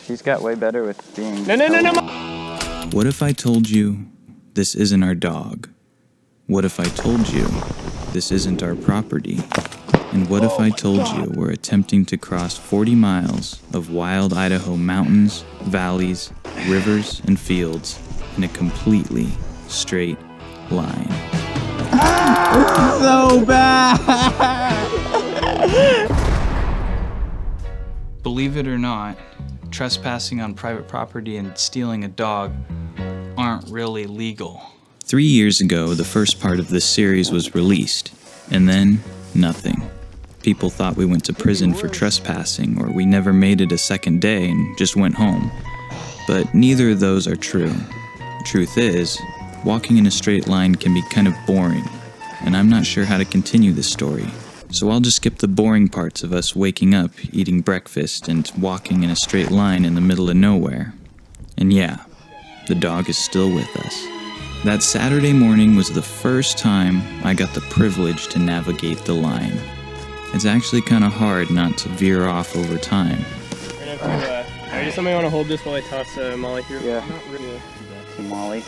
She's got way better with being... No. What if I told you this isn't our dog? What if I told you this isn't our property? And what if I told you we're attempting to cross 40 miles of wild Idaho mountains, valleys, rivers, and fields in a completely straight line? So bad! Believe it or not, trespassing on private property and stealing a dog aren't really legal. 3 years ago, the first part of this series was released, and then nothing. People thought we went to prison for trespassing, or we never made it a second day and just went home. But neither of those are true. Truth is, walking in a straight line can be kind of boring, and I'm not sure how to continue this story. So I'll just skip the boring parts of us waking up, eating breakfast, and walking in a straight line in the middle of nowhere. And yeah, the dog is still with us. That Saturday morning was the first time I got the privilege to navigate the line. It's actually kind of hard not to veer off over time. Does somebody want to hold this while I toss Molly through? Yeah. Not really. That's Molly.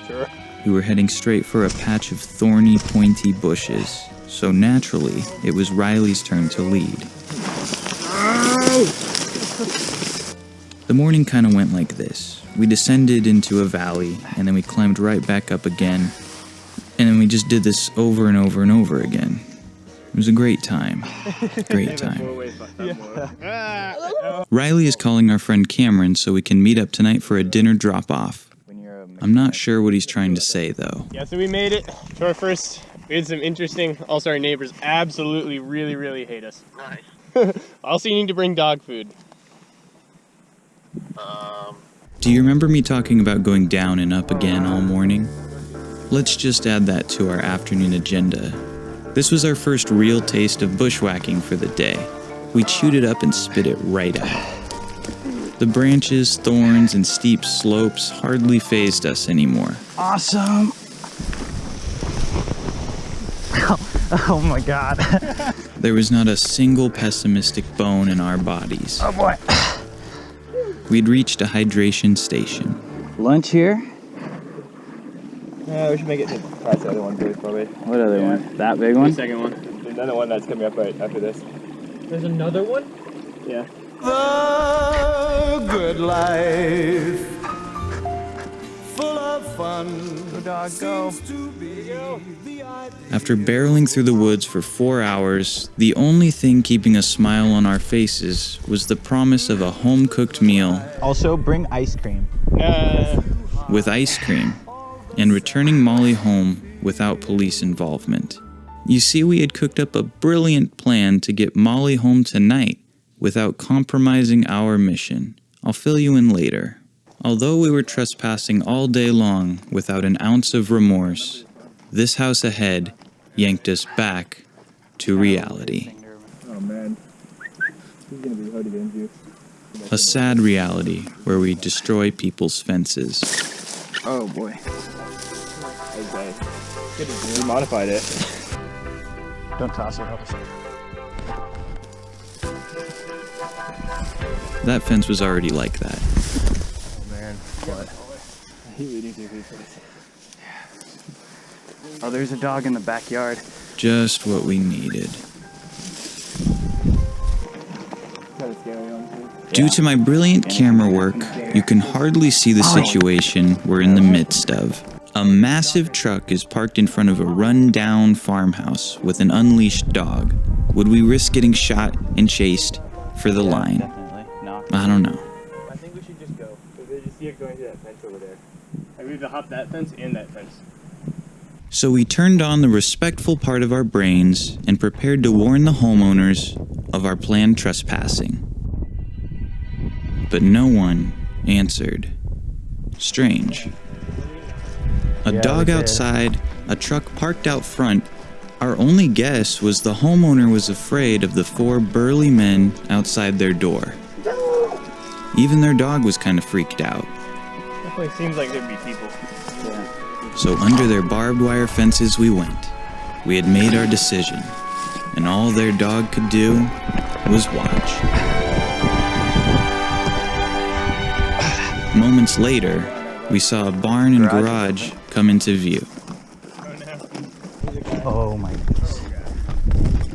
Sure. We were heading straight for a patch of thorny, pointy bushes, so naturally, it was Riley's turn to lead. The morning kind of went like this. We descended into a valley, and then we climbed right back up again, and then we just did this over and over and over again. It was a great time. Great time. Riley is calling our friend Cameron so we can meet up tonight for a dinner drop-off. I'm not sure what he's trying to say, though. Yeah, so we made it to our first. We had some interesting. Also, our neighbors absolutely, really hate us. Nice. Also, you need to bring dog food. Do you remember me talking about going down and up again all morning? Let's just add that to our afternoon agenda. This was our first real taste of bushwhacking for the day. We chewed it up and spit it right out. The branches, thorns, and steep slopes hardly fazed us anymore. Awesome! Oh my god. There was not a single pessimistic bone in our bodies. Oh boy. We'd reached a hydration station. Lunch here? Yeah, we should make it past the other one too, probably. What other one? That big one? The second one. There's another one that's coming up right after this. There's another one? Yeah. The good life, full of fun. Go dog, go. After barreling through the woods for 4 hours, the only thing keeping a smile on our faces was the promise of a home-cooked meal. Also, bring ice cream. With ice cream, and returning Molly home without police involvement. You see, we had cooked up a brilliant plan to get Molly home tonight without compromising our mission. I'll fill you in later. Although we were trespassing all day long without an ounce of remorse, this house ahead yanked us back to reality. Oh man. He's gonna be hard against you. A sad reality where we destroy people's fences. Oh boy. Okay. Good. We modified it. Don't toss it. That fence was already like that. Man, what? He really needs to Oh, there's a dog in the backyard. Just what we needed. Due to my brilliant camera work, you can hardly see the situation we're in the midst of. A massive truck is parked in front of a run-down farmhouse with an unleashed dog. Would we risk getting shot and chased for the line? I don't know. I think we should just go. Because just see it going to that fence over there. We have to hop that fence and that fence. So we turned on the respectful part of our brains and prepared to warn the homeowners of our planned trespassing. But no one answered. Strange. A dog outside, a truck parked out front. Our only guess was the homeowner was afraid of the 4 burly men outside their door. Even their dog was kind of freaked out. Definitely seems like there'd be people. Yeah. So under their barbed wire fences we went. we had made our decision, and all their dog could do was watch. Moments later, we saw a barn and garage come into view. Oh my goodness.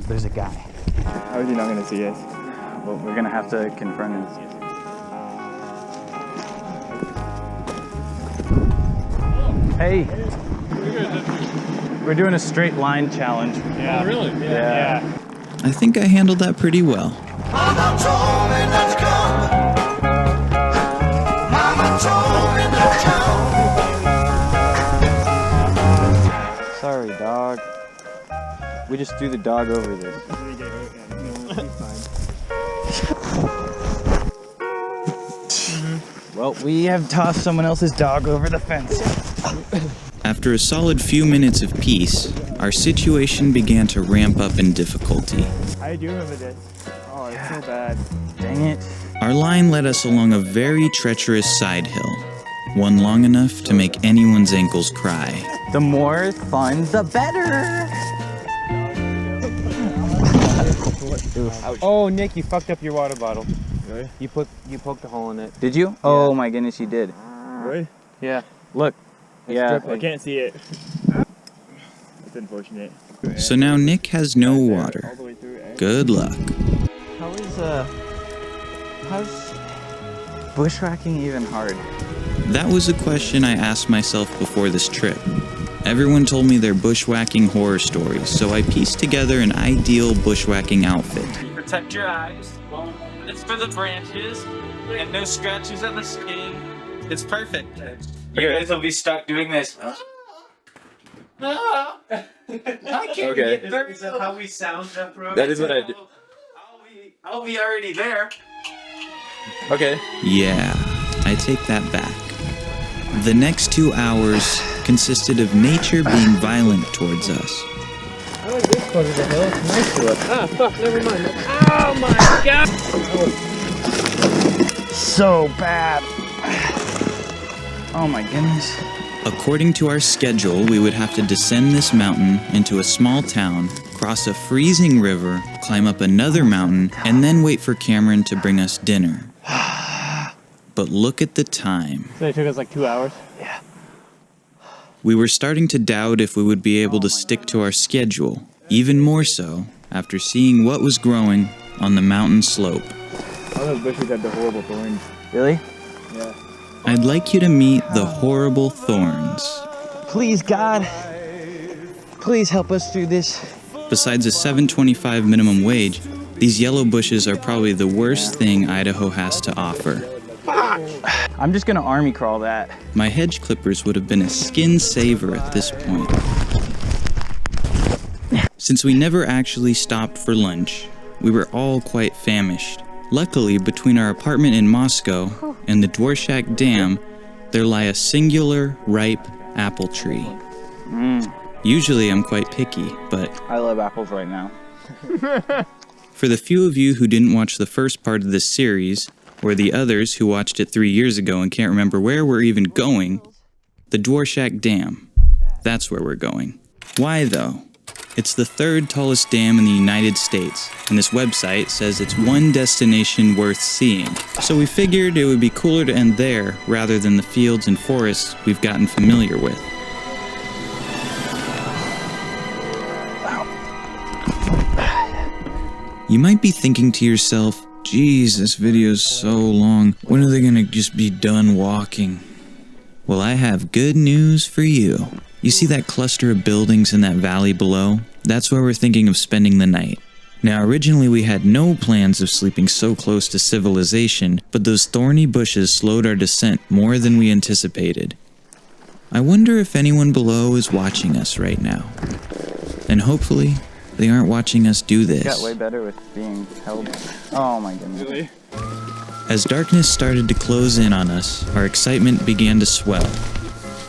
There's a guy. How is he not gonna see us? Well, we're gonna have to confront him. Hey! We're doing a straight line challenge. Yeah. Oh, really? Yeah. I think I handled that pretty well. Mama told me not to come. Mama told me not to come. Sorry, dog. We just threw the dog over this. Well, we have tossed someone else's dog over the fence. After a solid few minutes of peace, our situation began to ramp up in difficulty. I do remember this. Oh, it's so bad. Dang it. Our line led us along a very treacherous side hill, one long enough to make anyone's ankles cry. The more fun, the better. Oh, Nick, you fucked up your water bottle. Really? You poked a hole in it. Did you? Oh my goodness, you did. Really? Yeah. Look. Yeah. I can't see it. It's unfortunate. So now Nick has no water. All the way through, eh? Good luck. How's bushwhacking even hard? That was a question I asked myself before this trip. Everyone told me their bushwhacking horror stories, so I pieced together an ideal bushwhacking outfit. Protect your eyes. It's for the branches and no scratches on the skin. It's perfect. You guys will be stuck doing this. I can't get through. Is that how we sound that program? That is what I do. I'll be already there. Okay. Yeah, I take that back. The next 2 hours consisted of nature being violent towards us. I like this part of the hill. It's nice to look. Ah, fuck, never mind. Oh my god! So bad. Oh my goodness. According to our schedule, we would have to descend this mountain into a small town, cross a freezing river, climb up another mountain, and then wait for Cameron to bring us dinner. But look at the time. So it took us like 2 hours? Yeah. We were starting to doubt if we would be able to stick to our schedule, even more so after seeing what was growing on the mountain slope. All those bushes have the horrible thorns. Really? Yeah. I'd like you to meet the horrible thorns. Please, God. Please help us through this. Besides a $7.25 minimum wage, these yellow bushes are probably the worst thing Idaho has to offer. I'm just gonna army crawl that. My hedge clippers would have been a skin saver at this point. Since we never actually stopped for lunch, we were all quite famished. Luckily, between our apartment in Moscow and the Dvorshak Dam, there lie a singular, ripe apple tree. Usually I'm quite picky, but I love apples right now. for the few of you who didn't watch the first part of this series, or the others who watched it 3 years ago and can't remember where we're even going, the Dvorshak Dam. That's where we're going. Why though? It's the third tallest dam in the United States, and this website says it's one destination worth seeing. So we figured it would be cooler to end there rather than the fields and forests we've gotten familiar with. You might be thinking to yourself, geez, this video's so long. When are they gonna just be done walking? Well, I have good news for you. You see that cluster of buildings in that valley below? That's where we're thinking of spending the night. Now, originally we had no plans of sleeping so close to civilization, but those thorny bushes slowed our descent more than we anticipated. I wonder if anyone below is watching us right now. And hopefully, they aren't watching us do this. It got way better with being held. Oh my goodness. Really? As darkness started to close in on us, our excitement began to swell.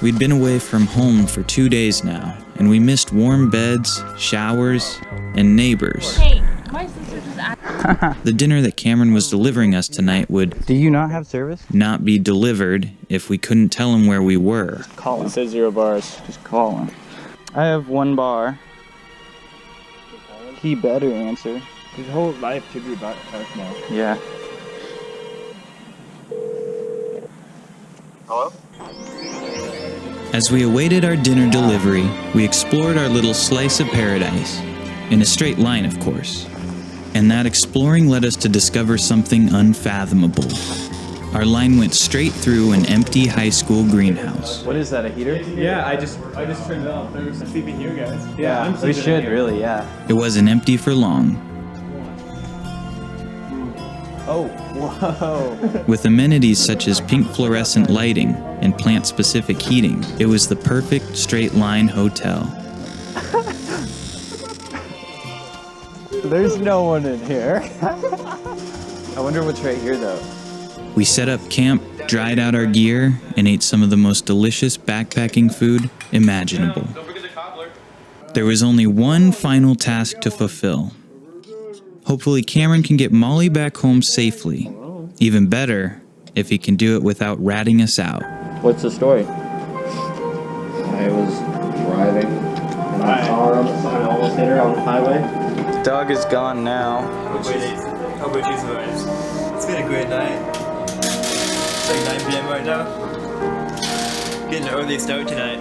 We'd been away from home for 2 days now, and we missed warm beds, showers, and neighbors. Hey, my sister just asked. The dinner that Cameron was delivering us tonight would Do you not have service? not be delivered if we couldn't tell him where we were. Call him. It says 0 bars. Just call him. I have 1 bar. He better answer. His whole life should be about us now. Yeah. As we awaited our dinner delivery, we explored our little slice of paradise. In a straight line, of course. And that exploring led us to discover something unfathomable. Our line went straight through an empty high school greenhouse. What is that, a heater? Yeah, I just turned it off. There's some sleeping here, guys. Yeah, I'm we sleeping should here. really, yeah. It wasn't empty for long. Oh, whoa. With amenities such as pink fluorescent lighting and plant-specific heating, it was the perfect straight-line hotel. There's no one in here. I wonder what's right here, though. We set up camp, dried out our gear, and ate some of the most delicious backpacking food imaginable. Don't forget the cobbler. There was only one final task to fulfill. Hopefully Cameron can get Molly back home safely. Even better, if he can do it without ratting us out. What's the story? I was driving in my car on the side, I almost hit her on the highway. Dog is gone now. How about you guys? It's been a great night. It's like 9 p.m. right now. Getting an early start tonight.